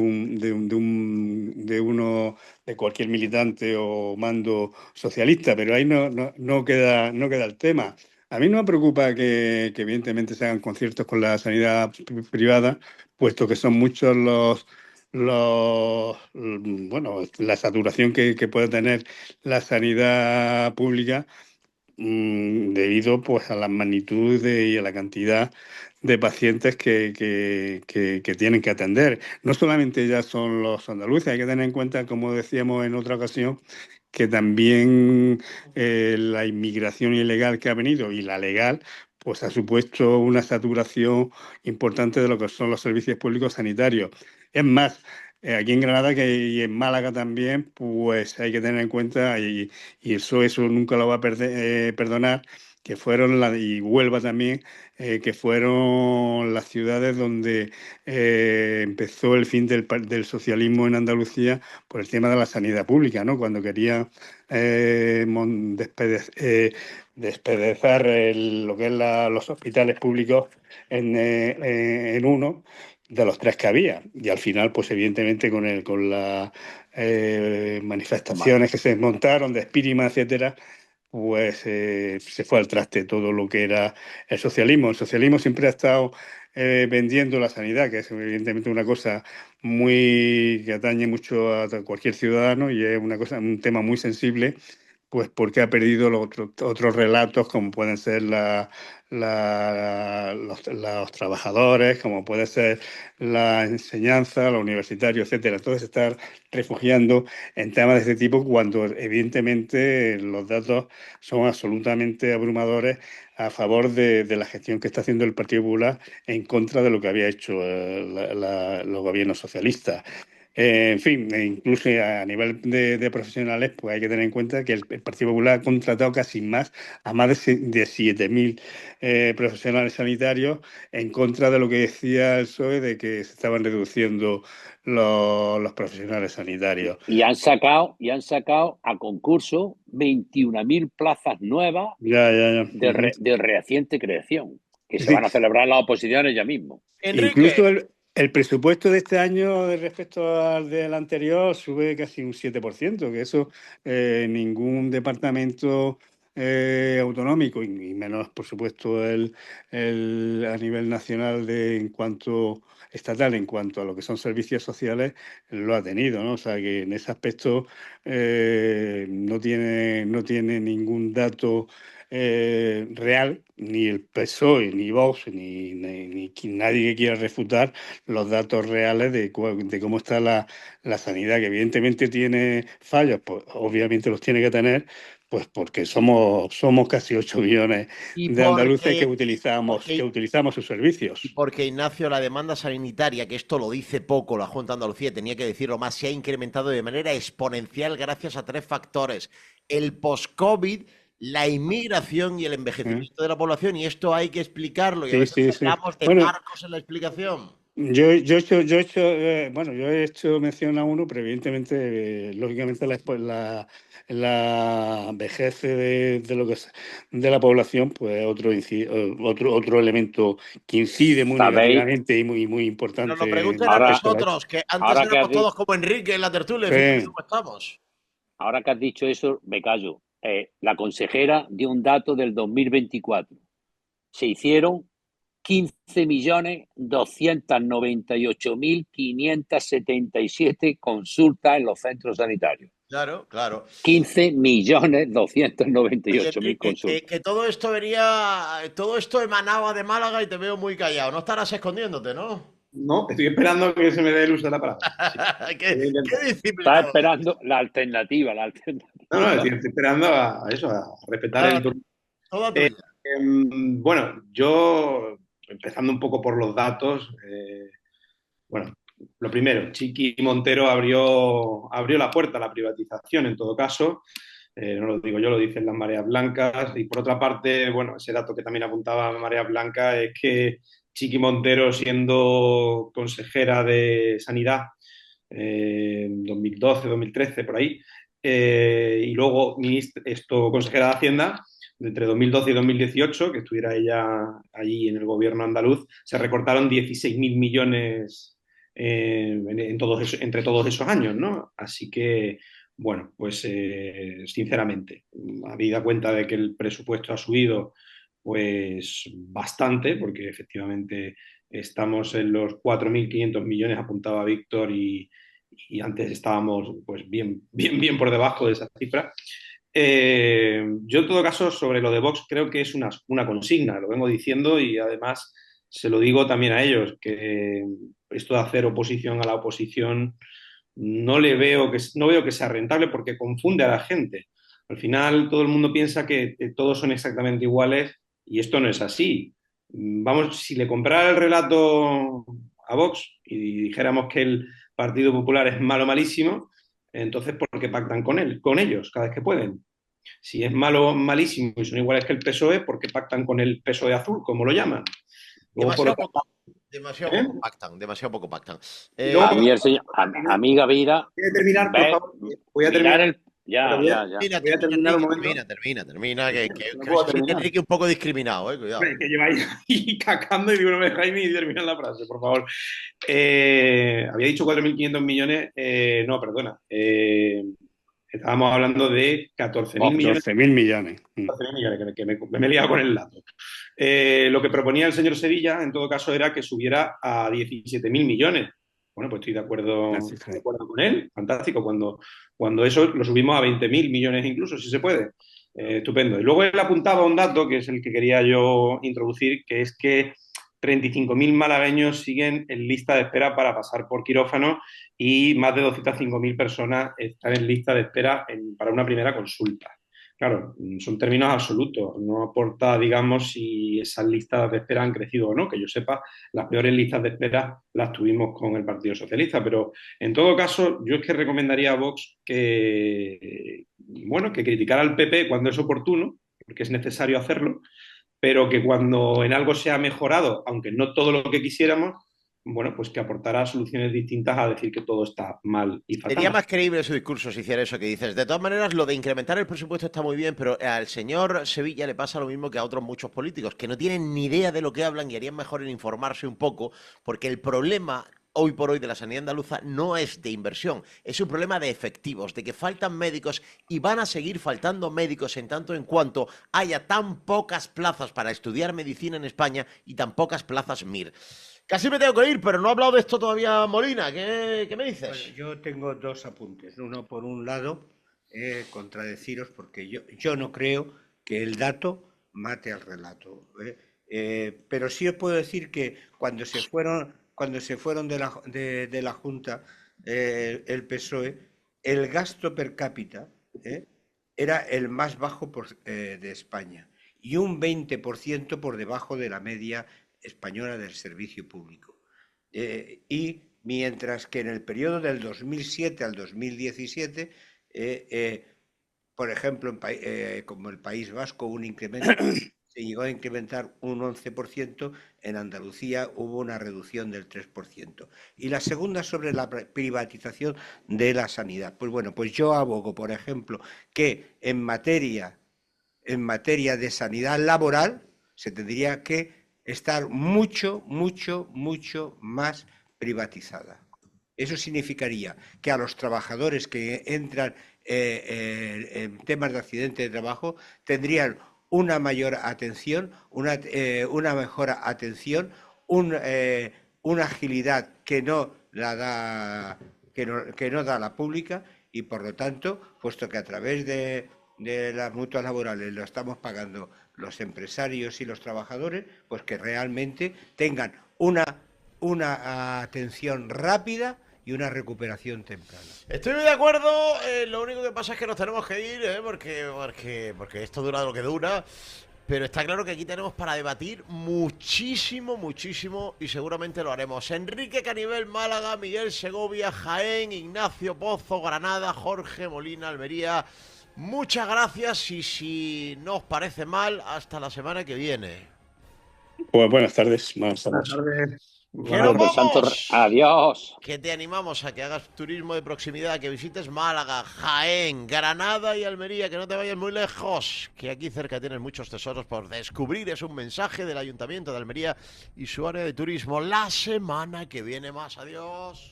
cualquier militante o mando socialista, pero ahí no queda el tema. A mí no me preocupa que evidentemente se hagan conciertos con la sanidad privada, puesto que son muchos bueno, la saturación que puede tener la sanidad pública, debido pues a la magnitud y a la cantidad de pacientes que tienen que atender. No solamente ya son los andaluces, hay que tener en cuenta, como decíamos en otra ocasión, que también la inmigración ilegal que ha venido y la legal, pues ha supuesto una saturación importante de lo que son los servicios públicos sanitarios. Es más, aquí en Granada y en Málaga también, pues hay que tener en cuenta, y eso nunca lo va a perdonar, que fueron, y Huelva también, que fueron las ciudades donde empezó el fin del socialismo en Andalucía por el tema de la sanidad pública, ¿no? Cuando querían despedazar lo que es los hospitales públicos en uno de los tres que había. Y al final, pues evidentemente con las manifestaciones que se montaron de Espírima, etcétera, pues se fue al traste todo lo que era el socialismo. El socialismo siempre ha estado vendiendo la sanidad, que es evidentemente una cosa que atañe mucho a cualquier ciudadano y es un tema muy sensible, pues porque ha perdido los otros relatos, como pueden ser los trabajadores, como puede ser la enseñanza, los universitarios, etcétera. Entonces, estar refugiando en temas de este tipo cuando evidentemente los datos son absolutamente abrumadores a favor de la gestión que está haciendo el Partido Popular en contra de lo que había hecho los gobiernos socialistas. En fin, incluso a nivel de profesionales, pues hay que tener en cuenta que el Partido Popular ha contratado a más de 7.000 profesionales sanitarios, en contra de lo que decía el PSOE de que se estaban reduciendo los profesionales sanitarios. Y han sacado a concurso 21.000 plazas nuevas Ya, ya, ya. de reciente creación, que Sí, se van a sí. celebrar las oposiciones ya mismo. Enrique, Incluso el presupuesto de este año respecto al del anterior sube casi un 7%, que eso ningún departamento autonómico, y menos, por supuesto, a nivel nacional en cuanto estatal, en cuanto a lo que son servicios sociales, lo ha tenido, ¿no? O sea que en ese aspecto no tiene ningún dato real, ni el PSOE, ni Vox, ni nadie que quiera refutar los datos reales de cómo está la sanidad, que evidentemente tiene fallos, pues obviamente los tiene que tener, Pues porque somos casi 8 millones Y de andaluces que porque, utilizamos sus y servicios. porque, Ignacio, la demanda sanitaria, que esto lo dice poco la Junta de Andalucía, tenía que decirlo más, se ha incrementado de manera exponencial gracias a tres factores: el post-COVID, la inmigración y el ¿Eh? envejecimiento de la población. Y esto hay que explicarlo, y a Sí, veces sí, sí. pecamos de Bueno, parcos en la explicación. bueno, yo he hecho mención a uno, pero evidentemente, lógicamente, la vejez de la población, pues otro elemento que incide muy ¿Sabéis? negativamente y muy Que nos lo importante pregunten en a Ahora, respecto a la. nosotros, que antes ahora que has éramos di- todos como Enrique en la tertulia, fíjate Sí, cómo estamos. ahora que has dicho eso, me callo. La consejera dio un dato del 2024. Se hicieron 15.298.577 consultas en los centros sanitarios. Claro, claro. 15.298.000 Oye, Enrique, consultas. que todo esto emanaba de Málaga y te veo muy callado. No estarás escondiéndote, ¿no? No, estoy esperando que se me dé el uso de la palabra. Sí, ¿Qué, voy a qué intentar. Estás disciplinado esperando eres? la alternativa, la No, no, alternativa. estoy esperando a eso, a respetar Nada, el turno. toda Eh, tuya. bueno, yo, empezando un poco por los datos, bueno, lo primero, Chiqui Montero abrió la puerta a la privatización en todo caso. No lo digo yo, lo dicen las mareas blancas. Y por otra parte, bueno, ese dato que también apuntaba Marea Blanca es que Chiqui Montero, siendo consejera de Sanidad en 2012, 2013, por ahí, y luego consejera de Hacienda, entre 2012 y 2018, que estuviera ella allí en el gobierno andaluz, se recortaron 16.000 millones entre todos esos años, ¿no? Así que, bueno, pues sinceramente, habida cuenta de que el presupuesto ha subido pues bastante, porque efectivamente estamos en los 4.500 millones, apuntaba Víctor, y antes estábamos pues bien por debajo de esa cifra. Yo en todo caso sobre lo de Vox creo que es una consigna, lo vengo diciendo y además se lo digo también a ellos, que esto de hacer oposición a la oposición no veo que sea rentable porque confunde a la gente. Al final todo el mundo piensa que todos son exactamente iguales y esto no es así. Vamos, si le comprara el relato a Vox y dijéramos que el Partido Popular es malo malísimo, entonces ¿por qué pactan con ellos cada vez que pueden? Si es malo malísimo y son iguales que el PSOE, ¿por qué pactan con el PSOE azul, como lo llaman? Luego por Demasiado otra poco, parte, demasiado ¿eh? poco pactan, demasiado poco pactan. Y luego A por mí otra el señor, parte, amiga Vira, voy a terminar, por ve, favor. Voy a mirar terminar, el... pero Ya, ya, ya. Termina, voy a termina, terminar un Enrique, momento. termina, No que puedo se siente terminar. Enrique un poco discriminado, cuidado. Hombre, que lleváis ahí cacando y digo, no me dejáis ni terminar la frase, por favor. Había dicho 4.500 millones, no, perdona. Estábamos hablando de 14.000 Vox. millones. 12.000 millones. 14.000 millones, me he liado con el dato. Lo que proponía el señor Sevilla, en todo caso, era que subiera a 17.000 millones. Bueno, pues estoy Así de fue. acuerdo con él. Fantástico. Cuando eso lo subimos a 20.000 millones incluso, si se puede. Estupendo. Y luego él apuntaba un dato, que es el que quería yo introducir, que es que 35.000 malagueños siguen en lista de espera para pasar por quirófano y más de 205.000 personas están en lista de espera para una primera consulta. Claro, son términos absolutos, no aporta, digamos, si esas listas de espera han crecido o no. Que yo sepa, las peores listas de espera las tuvimos con el Partido Socialista, pero en todo caso, yo es que recomendaría a Vox bueno, que criticara al PP cuando es oportuno, porque es necesario hacerlo, pero que cuando en algo se ha mejorado, aunque no todo lo que quisiéramos, bueno, pues que aportara soluciones distintas a decir que todo está mal y Sería fatal. más creíble su discurso si hiciera eso que dices. De todas maneras, lo de incrementar el presupuesto está muy bien, pero al señor Sevilla le pasa lo mismo que a otros muchos políticos, que no tienen ni idea de lo que hablan y harían mejor en informarse un poco, porque el problema hoy por hoy de la sanidad andaluza no es de inversión, es un problema de efectivos, de que faltan médicos y van a seguir faltando médicos en tanto en cuanto haya tan pocas plazas para estudiar medicina en España y tan pocas plazas MIR. Casi me tengo que ir, pero no he hablado de esto todavía, Molina. ¿Qué me Bueno, dices? yo tengo dos apuntes. Uno, por un lado, contradeciros, porque yo no creo que el dato mate al relato. Pero sí os puedo decir que cuando se fueron de la Junta, el PSOE, el gasto per cápita era el más bajo de España y un 20% por debajo de la media española del servicio público. Y mientras que en el periodo del 2007 al 2017, por ejemplo, como el País Vasco, un incremento, se llegó a incrementar un 11%, en Andalucía hubo una reducción del 3%. Y la segunda sobre la privatización de la sanidad. Pues bueno, pues yo abogo, por ejemplo, que en materia de sanidad laboral se tendría que estar mucho más privatizada. Eso significaría que a los trabajadores que entran en temas de accidente de trabajo tendrían una mayor atención, una mejor atención, una agilidad que no la da, que no da la pública, y por lo tanto, puesto que a través de las mutuas laborales lo estamos pagando los empresarios y los trabajadores, pues que realmente tengan una atención rápida y una recuperación temprana. Estoy muy de acuerdo, lo único que pasa es que nos tenemos que ir, porque esto dura lo que dura, pero está claro que aquí tenemos para debatir muchísimo, y seguramente lo haremos. Enrique Canivel, Málaga; Miguel Segovia, Jaén; Ignacio Pozo, Granada; Jorge Molina, Almería. Muchas gracias, y si no os parece mal, hasta la semana que viene. Pues buenas tardes. Buenas Buenas tardes. tardes. ¡Que nos Por tanto, vamos! adiós. Que te animamos a que hagas turismo de proximidad, que visites Málaga, Jaén, Granada y Almería, que no te vayas muy lejos, que aquí cerca tienes muchos tesoros por descubrir. Es un mensaje del Ayuntamiento de Almería y su área de turismo. La semana que viene más. Adiós.